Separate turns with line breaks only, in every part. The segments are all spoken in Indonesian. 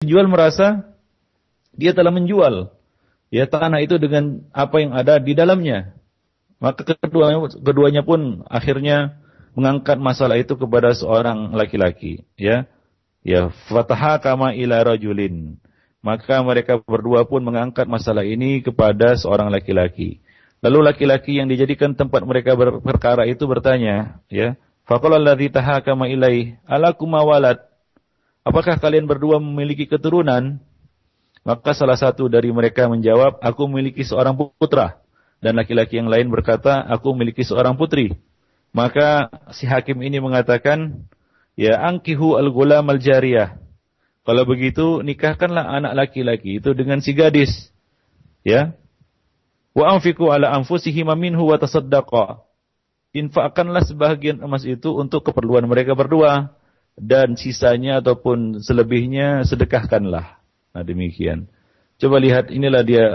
penjual merasa dia telah menjual ya tanah itu dengan apa yang ada di dalamnya. Maka keduanya pun akhirnya mengangkat masalah itu kepada seorang laki-laki, ya. Ya, fatahakama ila rajulin. Maka mereka berdua pun mengangkat masalah ini kepada seorang laki-laki. Lalu laki-laki yang dijadikan tempat mereka berperkara itu bertanya, ya, faqala alladzi tahakama ilaih, alakuma walad? Apakah kalian berdua memiliki keturunan? Maka salah satu dari mereka menjawab, aku memiliki seorang putra. Dan laki-laki yang lain berkata, aku memiliki seorang putri. Maka si hakim ini mengatakan, ya angkihu al-gulam al-jariyah. Kalau begitu, nikahkanlah anak laki-laki itu dengan si gadis. Ya. Wa anfiqu ala anfusihim minhu wa tasaddaqa. Infakkanlah sebahagian emas itu untuk keperluan mereka berdua. Dan sisanya ataupun selebihnya sedekahkanlah. Nah demikian. Coba lihat, inilah dia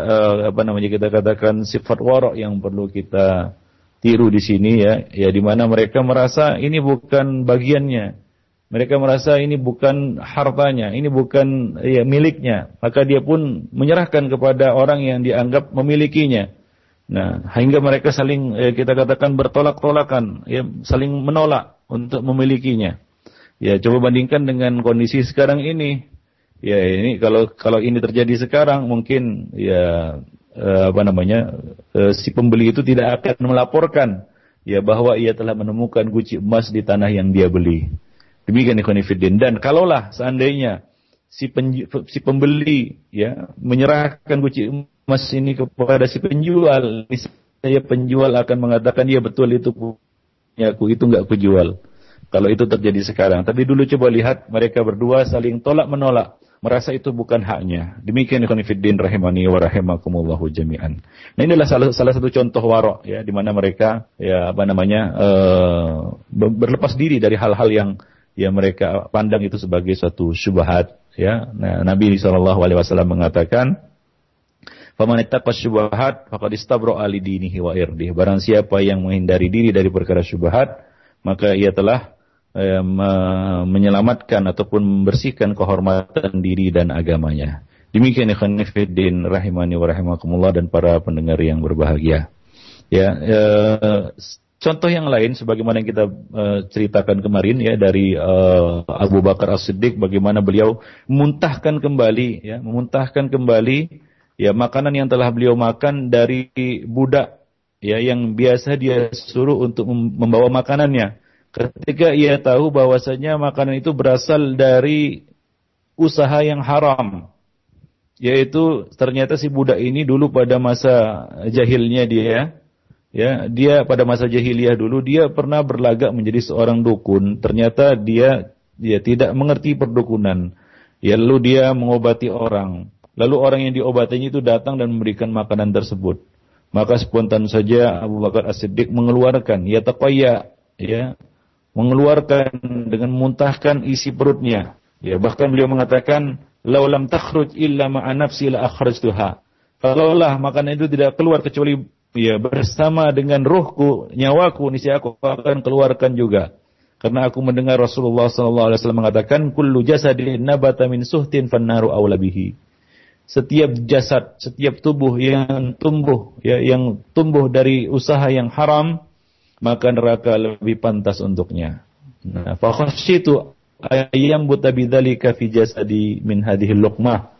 kita katakan sifat wara' yang perlu kita tiru di sini ya. Ya di mana mereka merasa ini bukan bagiannya. Mereka merasa ini bukan hartanya, ini bukan ya miliknya. Maka dia pun menyerahkan kepada orang yang dianggap memilikinya. Nah, hingga mereka saling kita katakan bertolak-tolakan, ya, saling menolak untuk memilikinya. Ya, coba bandingkan dengan kondisi sekarang ini. Ya ini kalau ini terjadi sekarang mungkin ya si pembeli itu tidak akan melaporkan ya bahwa ia telah menemukan guci emas di tanah yang dia beli. Demikian ikhwan fillah. Dan kalaulah seandainya si pembeli ya menyerahkan guci emas ini kepada si penjual, saya penjual akan mengatakan ya betul itu punya aku, itu enggak aku jual. Kalau itu terjadi sekarang. Tapi dulu coba lihat mereka berdua saling tolak menolak. Merasa itu bukan haknya. Demikian ikhwan fillah rahimani wa rahimakumullahu jami'an. Nah inilah salah satu contoh wara' ya di mana mereka ya berlepas diri dari hal-hal yang mereka pandang itu sebagai suatu syubhat ya. Nah Nabi sallallahu alaihi wasallam mengatakan faman ittaqa syubhat faqad istabra'a li dinihi wa irdihi. Barang siapa yang menghindari diri dari perkara syubhat, maka ia telah menyelamatkan ataupun membersihkan kehormatan diri dan agamanya. Demikian ikhwan fillah rahimani wa rahimakumullah dan para pendengar yang berbahagia. Ya, contoh yang lain sebagaimana yang kita ceritakan kemarin ya dari Abu Bakar As-Siddiq bagaimana beliau memuntahkan kembali ya makanan yang telah beliau makan dari budak ya yang biasa dia suruh untuk membawa makanannya. Ketika ia tahu bahwasanya makanan itu berasal dari usaha yang haram, yaitu ternyata si budak ini dulu pada masa jahilnya dia pada masa jahiliyah dulu dia pernah berlagak menjadi seorang dukun. Ternyata dia tidak mengerti perdukunan. Ya lalu dia mengobati orang. Lalu orang yang diobatinya itu datang dan memberikan makanan tersebut. Maka spontan saja Abu Bakar As-Siddiq mengeluarkan mengeluarkan dengan memuntahkan isi perutnya. Ya, bahkan beliau mengatakan, "Lau lam takhruj illa ma'a nafsi la akhrajtuha." Kalaulah makanan itu tidak keluar kecuali ya bersama dengan ruhku, nyawaku, niscaya aku akan keluarkan juga. Karena aku mendengar Rasulullah sallallahu alaihi wasallam mengatakan, "Kullu jasadin nabata min suhtin fannaru aula bihi." Setiap jasad, setiap tubuh yang tumbuh dari usaha yang haram, maka neraka lebih pantas untuknya. Nah, fa khasyitu ayyam butabidzalika fi jasadi min hadhihi luqmah.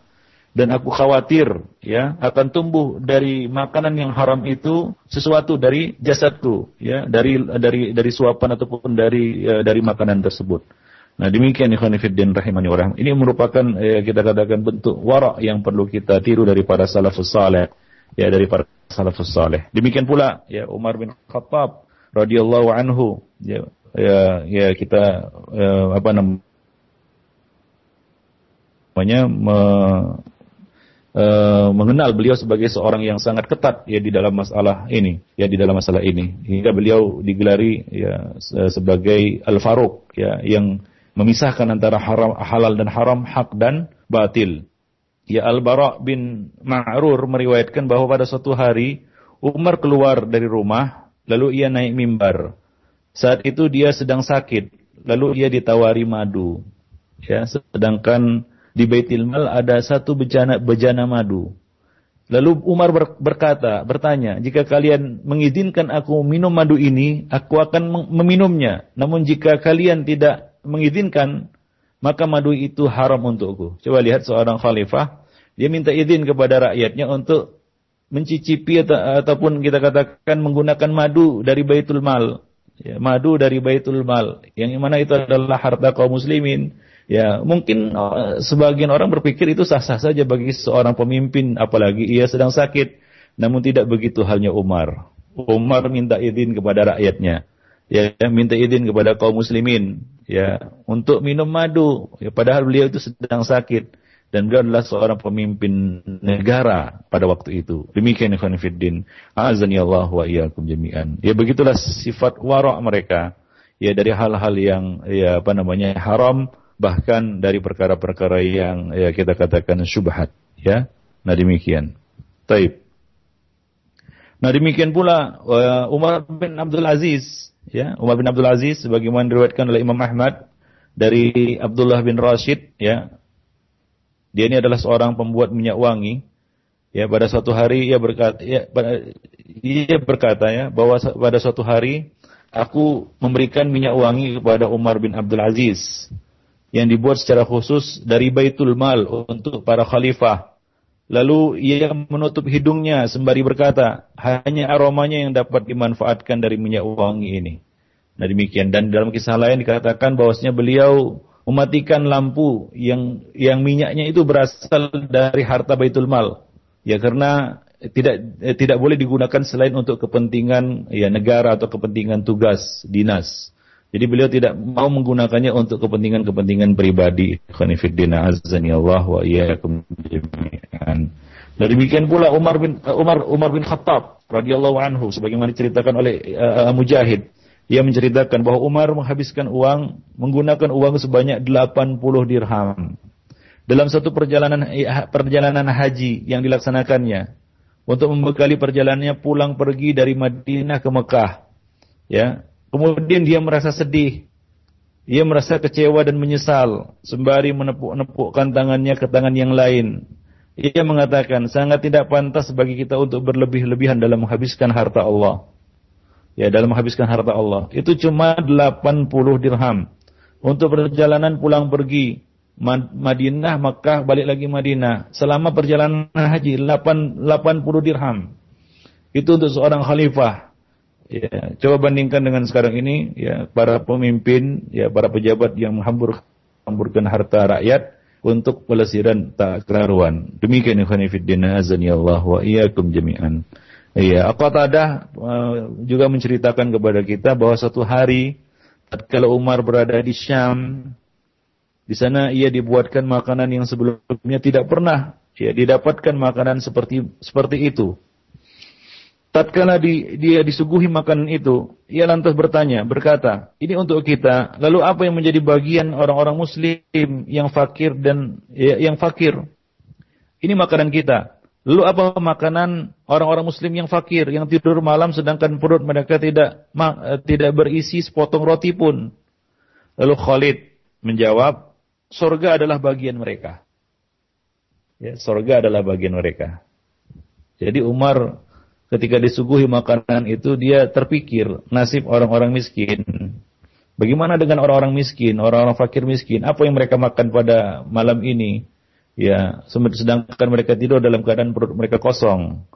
Dan aku khawatir ya akan tumbuh dari makanan yang haram itu sesuatu dari jasadku ya dari suapan ataupun dari makanan tersebut. Nah, demikian ikhwan fillah rahimani wa rahim. Ini merupakan kita katakan bentuk wara' yang perlu kita tiru dari para salafus saleh Demikian pula ya Umar bin Khattab radhiyallahu anhu kita mengenal beliau sebagai seorang yang sangat ketat ya di dalam masalah ini hingga beliau digelari ya sebagai Al-Faruq ya yang memisahkan antara halal dan haram, hak dan batil. Ya Al-Bara' bin Ma'rur meriwayatkan bahwa pada suatu hari Umar keluar dari rumah lalu ia naik mimbar. Saat itu dia sedang sakit, lalu ia ditawari madu. Ya, sedangkan di Baitul Mal ada satu bejana madu. Lalu Umar bertanya, jika kalian mengizinkan aku minum madu ini, aku akan meminumnya. Namun jika kalian tidak mengizinkan, maka madu itu haram untukku. Coba lihat seorang khalifah, dia minta izin kepada rakyatnya untuk mencicipi ataupun kita katakan menggunakan madu dari Baitul Mal. Ya, madu dari Baitul Mal, yang mana itu adalah harta kaum muslimin. Ya, mungkin sebagian orang berpikir itu sah-sah saja bagi seorang pemimpin, apalagi ia sedang sakit. Namun tidak begitu halnya Umar. Umar minta izin kepada rakyatnya, ya, minta izin kepada kaum muslimin, ya, untuk minum madu. Ya, padahal beliau itu sedang sakit dan beliau adalah seorang pemimpin negara pada waktu itu. Demikian ikhwan fillah, azani Allah wa iyyakum jami'an. Ya, begitulah sifat wara' mereka. Ya, dari hal-hal yang haram, bahkan dari perkara-perkara yang ya kita katakan syubhat, ya. Nah, demikian. Taib. Nah, demikian pula Umar bin Abdul Aziz, ya. Umar bin Abdul Aziz sebagaimana diriwayatkan oleh Imam Ahmad dari Abdullah bin Rashid, ya. Dia ini adalah seorang pembuat minyak wangi. Ya, pada suatu hari ia berkata ya bahwa pada suatu hari aku memberikan minyak wangi kepada Umar bin Abdul Aziz yang dibuat secara khusus dari Baitul Mal untuk para khalifah. Lalu ia menutup hidungnya sembari berkata, hanya aromanya yang dapat dimanfaatkan dari minyak wangi ini. Nah, demikian. Dan dalam kisah lain dikatakan bahwasanya beliau mematikan lampu yang minyaknya itu berasal dari harta Baitul Mal. Ya, karena tidak boleh digunakan selain untuk kepentingan ya negara atau kepentingan tugas dinas. Jadi beliau tidak mau menggunakannya untuk kepentingan-kepentingan pribadi. Khonifuddin azani Allah wa iyyakum jami'an. Dan demikian pula Umar bin Khattab radhiyallahu anhu sebagaimana diceritakan oleh Mujahid. Ia menceritakan bahwa Umar menghabiskan uang menggunakan uang sebanyak 80 dirham dalam satu perjalanan haji yang dilaksanakannya untuk membekali perjalanannya pulang pergi dari Madinah ke Mekah. Ya. Kemudian dia merasa sedih, ia merasa kecewa dan menyesal, sembari menepuk-nepukkan tangannya ke tangan yang lain. Ia mengatakan, sangat tidak pantas bagi kita untuk berlebih-lebihan dalam menghabiskan harta Allah. Ya, dalam menghabiskan harta Allah. Itu cuma 80 dirham. Untuk perjalanan pulang pergi, Madinah, Makkah, balik lagi Madinah. Selama perjalanan haji, 80 dirham. Itu untuk seorang khalifah. Ya, coba bandingkan dengan sekarang ini, ya, para pemimpin, ya, para pejabat yang menghamburkan harta rakyat untuk pelesiran tak keruan. Demikian ikhwan fillah azani Allah wa iyyakum jami'an. Ya, Qatadah juga menceritakan kepada kita bahwa suatu hari tatkala Umar berada di Syam, di sana ia dibuatkan makanan yang sebelumnya tidak pernah ya didapatkan makanan seperti itu. Tatkala dia disuguhi makanan itu, ia lantas berkata, ini untuk kita. Lalu apa yang menjadi bagian orang-orang Muslim yang fakir yang fakir? Ini makanan kita. Lalu apa makanan orang-orang Muslim yang fakir, yang tidur malam sedangkan perut mereka tidak berisi sepotong roti pun? Lalu Khalid menjawab, surga adalah bagian mereka. Ya, surga adalah bagian mereka. Jadi Umar ketika disuguhi makanan itu dia terpikir nasib orang-orang miskin. Bagaimana dengan orang-orang miskin, orang-orang fakir miskin? Apa yang mereka makan pada malam ini? Ya, sedangkan mereka tidur dalam keadaan perut mereka kosong.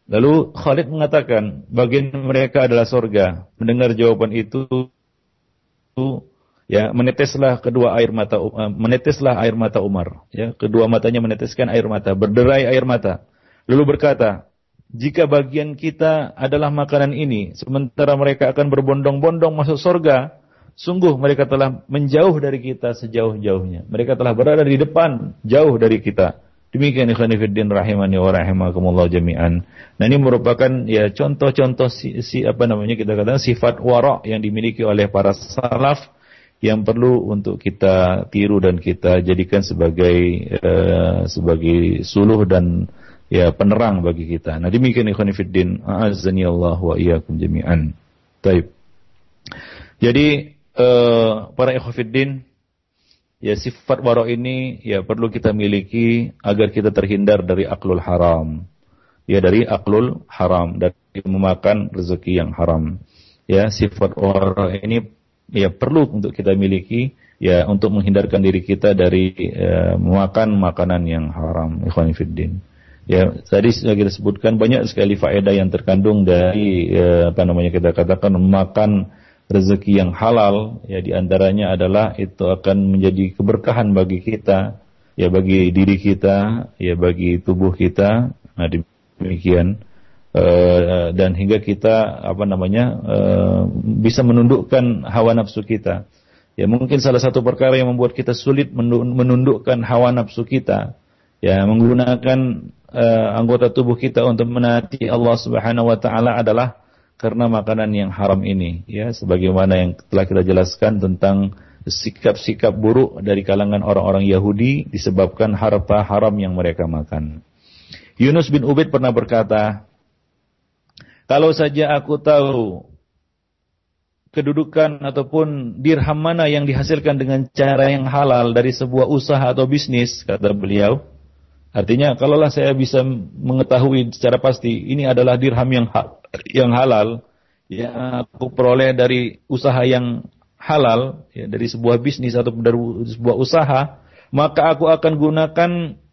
Lalu Khalid mengatakan, bagian mereka adalah surga. Mendengar jawaban itu, ya, meneteslah air mata Umar. Ya, kedua matanya meneteskan air mata, berderai air mata. Lalu berkata, jika bagian kita adalah makanan ini, sementara mereka akan berbondong-bondong masuk surga, sungguh mereka telah menjauh dari kita sejauh-jauhnya. Mereka telah berada di depan, jauh dari kita. Demikian ikhwan fillah rahimani wa rahimakumullah jami'an. Nah, ini merupakan ya contoh-contoh kita katakan sifat wara' yang dimiliki oleh para salaf yang perlu untuk kita tiru dan kita jadikan sebagai suluh dan ya penerang bagi kita. Nah, demikian ikhwan fillah azani Allah wa iyyakum jami'an. Baik. Jadi para ikhwan fillah ya sifat wara ini ya perlu kita miliki agar kita terhindar dari aklul haram. Ya, dari aklul haram, dari memakan rezeki yang haram. Ya, sifat wara ini ya perlu untuk kita miliki ya untuk menghindarkan diri kita dari memakan makanan yang haram. Ikhwan fillah. Ya, tadi sudah kita sebutkan banyak sekali faedah yang terkandung dari kita katakan memakan rezeki yang halal. Ya, di antaranya adalah itu akan menjadi keberkahan bagi kita, ya bagi diri kita, ya bagi tubuh kita. Nah, demikian dan hingga kita bisa menundukkan hawa nafsu kita. Ya, mungkin salah satu perkara yang membuat kita sulit menundukkan hawa nafsu kita, ya menggunakan anggota tubuh kita untuk menaati Allah Subhanahu wa taala adalah karena makanan yang haram ini, ya sebagaimana yang telah kita jelaskan tentang sikap-sikap buruk dari kalangan orang-orang Yahudi disebabkan harta haram yang mereka makan. Yunus bin Ubaid pernah berkata, kalau saja aku tahu kedudukan ataupun dirham mana yang dihasilkan dengan cara yang halal dari sebuah usaha atau bisnis, kata beliau. Artinya, kalaulah saya bisa mengetahui secara pasti ini adalah dirham yang halal, yang aku peroleh dari usaha yang halal, ya, dari sebuah bisnis atau dari sebuah usaha, maka aku akan gunakan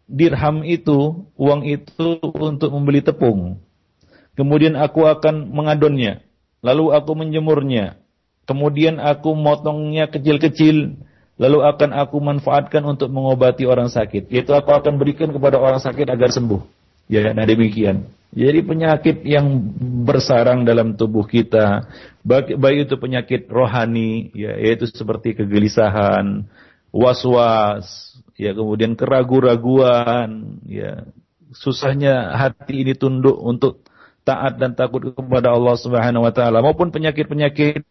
dirham itu, uang itu untuk membeli tepung. Kemudian aku akan mengadonnya, lalu aku menjemurnya, kemudian aku motongnya kecil-kecil, lalu akan aku manfaatkan untuk mengobati orang sakit. Yaitu aku akan berikan kepada orang sakit agar sembuh. Ya, nah demikian. Jadi penyakit yang bersarang dalam tubuh kita, baik itu penyakit rohani, ya, yaitu seperti kegelisahan, was-was, ya, kemudian keraguan-raguan, ya, susahnya hati ini tunduk untuk taat dan takut kepada Allah Subhanahu wa taala, maupun penyakit-penyakit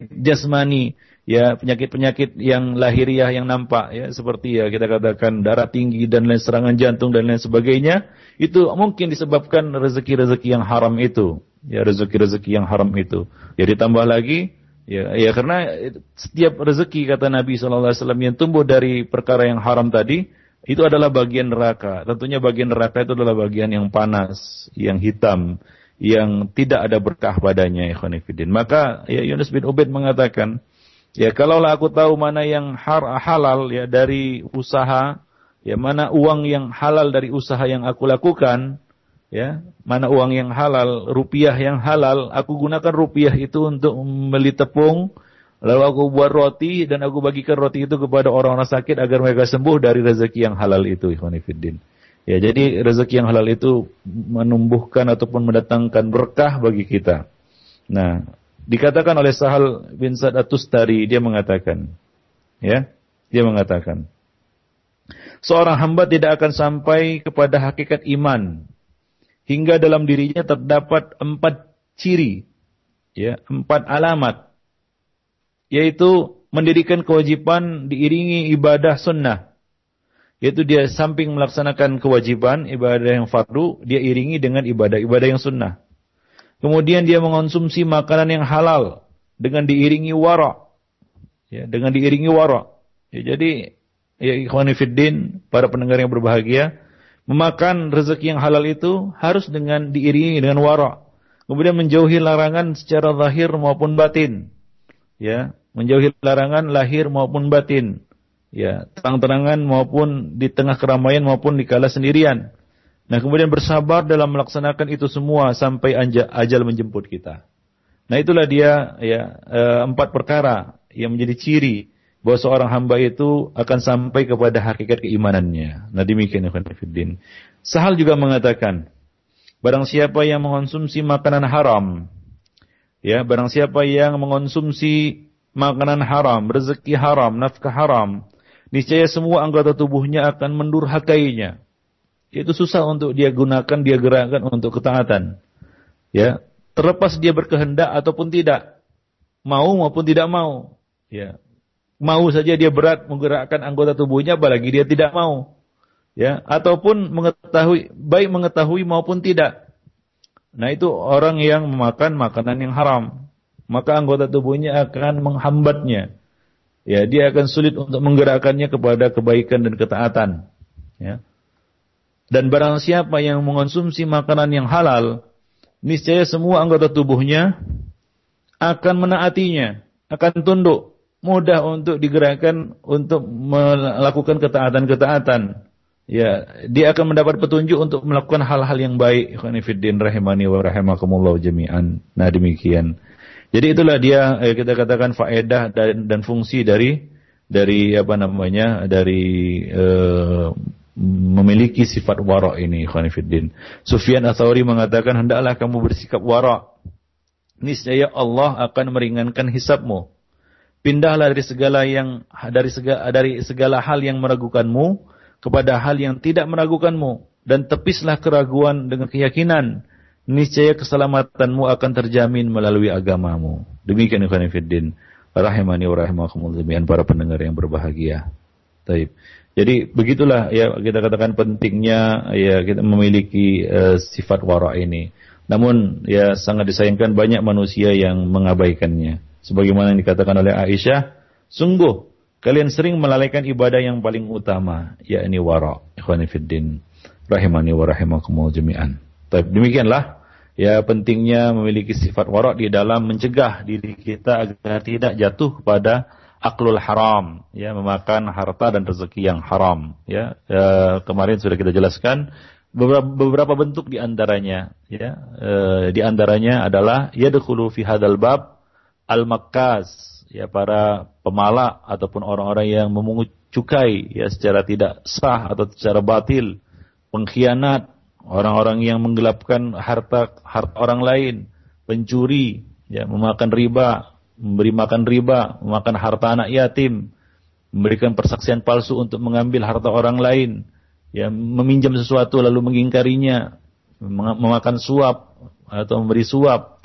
jasmani, ya penyakit-penyakit yang lahiriah yang nampak, ya seperti ya kita katakan darah tinggi dan lain serangan jantung dan lain sebagainya, itu mungkin disebabkan rezeki-rezeki yang haram itu, ya rezeki-rezeki yang haram itu. Ya ditambah lagi, ya karena setiap rezeki kata Nabi SAW yang tumbuh dari perkara yang haram tadi itu adalah bagian neraka. Tentunya bagian neraka itu adalah bagian yang panas, yang hitam, yang tidak ada berkah padanya, ikhwan fillah. Maka ya Yunus bin Ubaid mengatakan, ya kalaulah aku tahu mana yang halal ya dari usaha, ya mana uang yang halal dari usaha yang aku lakukan, ya mana uang yang halal, rupiah yang halal, aku gunakan rupiah itu untuk membeli tepung, lalu aku buat roti dan aku bagikan roti itu kepada orang-orang sakit agar mereka sembuh dari rezeki yang halal itu, ikhwan fillah. Ya, jadi rezeki yang halal itu menumbuhkan ataupun mendatangkan berkah bagi kita. Nah, dikatakan oleh Sahal bin Sa'd At-Tustari, dia mengatakan, seorang hamba tidak akan sampai kepada hakikat iman hingga dalam dirinya terdapat 4 ciri, ya, 4 alamat, yaitu mendirikan kewajiban diiringi ibadah sunnah. Yaitu dia samping melaksanakan kewajiban, ibadah yang fardu, dia iringi dengan ibadah-ibadah yang sunnah. Kemudian dia mengonsumsi makanan yang halal dengan diiringi wara. Ya, dengan diiringi wara. Ya, jadi ya ikhwani fiddin, para pendengar yang berbahagia, memakan rezeki yang halal itu harus dengan diiringi dengan wara. Kemudian menjauhi larangan secara zahir maupun batin. Ya, menjauhi larangan lahir maupun batin. Ya, terang-terangan maupun di tengah keramaian maupun di kala sendirian. Nah, kemudian bersabar dalam melaksanakan itu semua sampai ajal menjemput kita. Nah, itulah dia ya 4 perkara yang menjadi ciri bahwa seorang hamba itu akan sampai kepada hakikat keimanannya. Nah, demikian ya fillah. Sahal juga mengatakan, barang siapa yang mengonsumsi makanan haram, ya, barang siapa yang mengonsumsi makanan haram, rezeki haram, nafkah haram, niscaya semua anggota tubuhnya akan mendurhakainya. Itu susah untuk dia gunakan, dia gerakkan untuk ketaatan. Ya, terlepas dia berkehendak ataupun tidak, mau maupun tidak mau. Ya, mau saja dia berat menggerakkan anggota tubuhnya, apalagi dia tidak mau. Ya, ataupun baik mengetahui maupun tidak. Nah, itu orang yang memakan makanan yang haram, maka anggota tubuhnya akan menghambatnya. ya dia akan sulit untuk menggerakkannya kepada kebaikan dan ketaatan. Ya. Dan barang siapa yang mengonsumsi makanan yang halal, niscaya semua anggota tubuhnya akan menaatinya, akan tunduk, mudah untuk digerakkan untuk melakukan ketaatan-ketaatan. Ya, dia akan mendapat petunjuk untuk melakukan hal-hal yang baik. Ikhwani fiddin rahimani wa rahimakumullah jami'an. Nah, demikian. Jadi itulah dia kita katakan faedah dan fungsi dari memiliki sifat wara' ini, ikhwani fiddin. Sufyan Ats-Tsauri mengatakan, hendaklah kamu bersikap wara'. Niscaya Allah akan meringankan hisabmu. Pindahlah dari segala hal yang meragukanmu kepada hal yang tidak meragukanmu, dan tepislah keraguan dengan keyakinan. Niscaya keselamatanmu akan terjamin melalui agamamu. Demikian ikhwan fillah rahimani wa rahimakumullah jami'an, para pendengar yang berbahagia. Taib. Jadi begitulah ya kita katakan pentingnya ya kita memiliki sifat wara' ini. Namun ya sangat disayangkan banyak manusia yang mengabaikannya. Sebagaimana yang dikatakan oleh Aisyah, sungguh kalian sering melalaikan ibadah yang paling utama, yakni wara'. Ikhwani fiddin rahimani wa rahimakumullah jami'an. Taib. Demikianlah ya pentingnya memiliki sifat wara' di dalam mencegah diri kita agar tidak jatuh pada aklul haram, ya, memakan harta dan rezeki yang haram, ya. Kemarin sudah kita jelaskan beberapa bentuk di antaranya, ya. Di antaranya adalah yadkhulu fi hadzal bab al-makkas, ya, para pemalak ataupun orang-orang yang memungut cukai ya secara tidak sah atau secara batil, pengkhianat, orang-orang yang menggelapkan harta orang lain, pencuri, ya, memakan riba, memberi makan riba, memakan harta anak yatim, memberikan persaksian palsu untuk mengambil harta orang lain, ya, meminjam sesuatu lalu mengingkarinya, memakan suap atau memberi suap,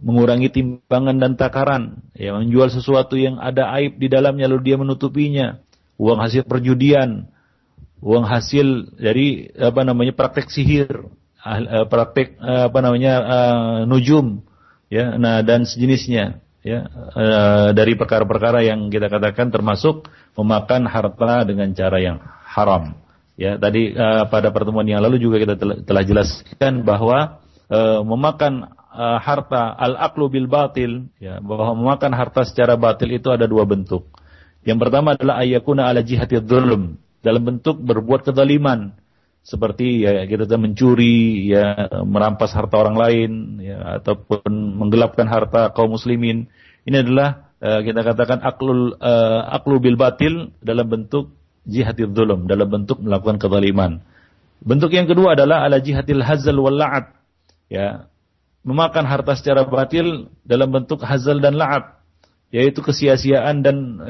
mengurangi timbangan dan takaran, ya, menjual sesuatu yang ada aib di dalamnya lalu dia menutupinya, uang hasil perjudian, uang hasil dari praktek sihir, praktek nujum, ya, nah dan sejenisnya, ya, dari perkara-perkara yang kita katakan termasuk memakan harta dengan cara yang haram. Ya, tadi pada pertemuan yang lalu juga kita telah jelaskan bahwa memakan harta al-aqlu bil batil, ya, bahwa memakan harta secara batil itu ada dua bentuk. Yang pertama adalah ayyakuna ala jihati dzulm, dalam bentuk berbuat kezaliman, seperti ya kita mencuri, ya, merampas harta orang lain, ya, ataupun menggelapkan harta kaum muslimin. Ini adalah kita katakan aqlu bil batil dalam bentuk jihadil dzulm, dalam bentuk melakukan kezaliman. Bentuk yang kedua adalah ala jihadil hazal wal la'ab, ya, memakan harta secara batil dalam bentuk hazal dan la'ab, yaitu kesia-siaan dan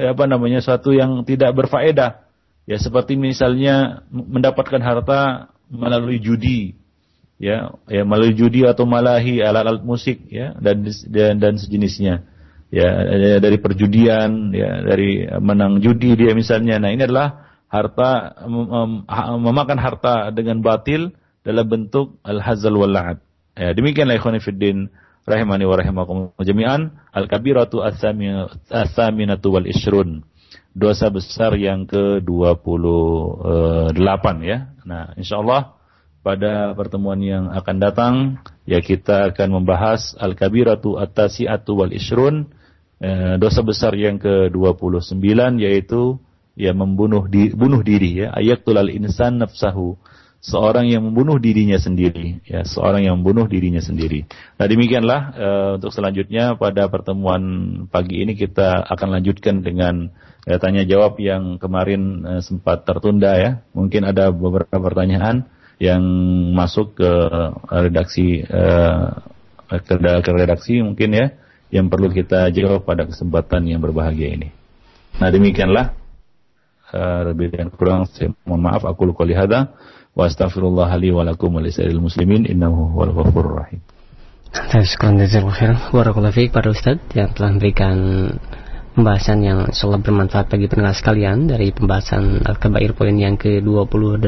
suatu yang tidak berfaedah. Ya, seperti misalnya mendapatkan harta melalui judi, ya melalui judi atau malahi, alat-alat musik, ya, dan sejenisnya, ya, dari perjudian, ya, dari menang judi dia misalnya. Nah, ini adalah harta memakan harta dengan batil dalam bentuk al-hazal wal la'ab. Ya, demikianlah ikhwan fiddin rahimani wa rahimakumullah jami'an, al-kabiratu ats-tsaminatu wal ishrun. Dosa besar yang ke-28, ya. Nah, insyaallah pada pertemuan yang akan datang ya kita akan membahas al-kabiratu at-tasi'atu wal ishrun, dosa besar yang ke-29, yaitu ya bunuh diri, ya, ayatul insan nafsahu, seorang yang membunuh dirinya sendiri, ya, seorang yang membunuh dirinya sendiri. Nah, demikianlah untuk selanjutnya pada pertemuan pagi ini kita akan lanjutkan dengan tanya jawab yang kemarin sempat tertunda, ya. Mungkin ada beberapa pertanyaan yang masuk ke redaksi ke redaksi mungkin, ya, yang perlu kita jawab pada kesempatan yang berbahagia ini. Nah, demikianlah lebih dan kurang saya mohon maaf, aku qouli hadza wa astaghfirullah li wa lakum wa lisa'iril muslimin innahu huwal ghafurur rahim.
Jazakallahu khairan. Barakallahu fiik para ustaz yang telah memberikan pembahasan yang insyaallah bermanfaat bagi pendengar sekalian dari pembahasan Al-Kabair poin yang ke-28,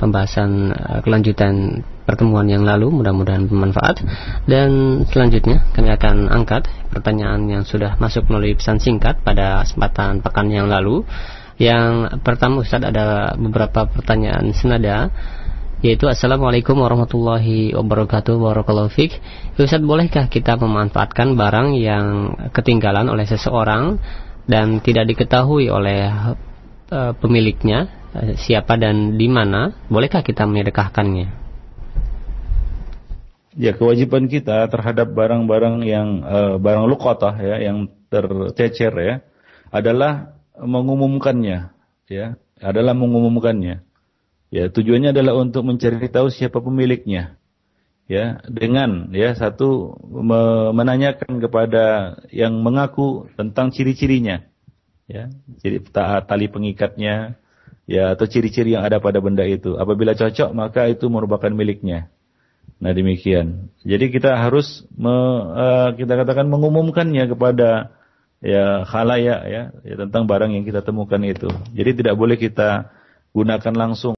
pembahasan kelanjutan pertemuan yang lalu, mudah-mudahan bermanfaat. Dan selanjutnya kami akan angkat pertanyaan yang sudah masuk melalui pesan singkat pada kesempatan pekan yang lalu. Yang pertama Ustaz, ada beberapa pertanyaan senada, yaitu Assalamualaikum warahmatullahi wabarakatuh. Barakallahu fiik. Ustaz, bolehkah kita memanfaatkan barang yang ketinggalan oleh seseorang dan tidak diketahui oleh pemiliknya, siapa dan di mana, bolehkah kita menyedekahkannya?
Ya, kewajiban kita terhadap barang-barang yang barang luqatah ya, yang tercecer ya, adalah mengumumkannya ya, Ya, tujuannya adalah untuk mencari tahu siapa pemiliknya. Ya, dengan ya satu menanyakan kepada yang mengaku tentang ciri-cirinya. Ya, tali pengikatnya, ya, atau ciri-ciri yang ada pada benda itu. Apabila cocok, maka itu merupakan miliknya. Nah, demikian. Jadi kita harus kita katakan mengumumkannya kepada ya khalayak ya tentang barang yang kita temukan itu. Jadi tidak boleh kita gunakan langsung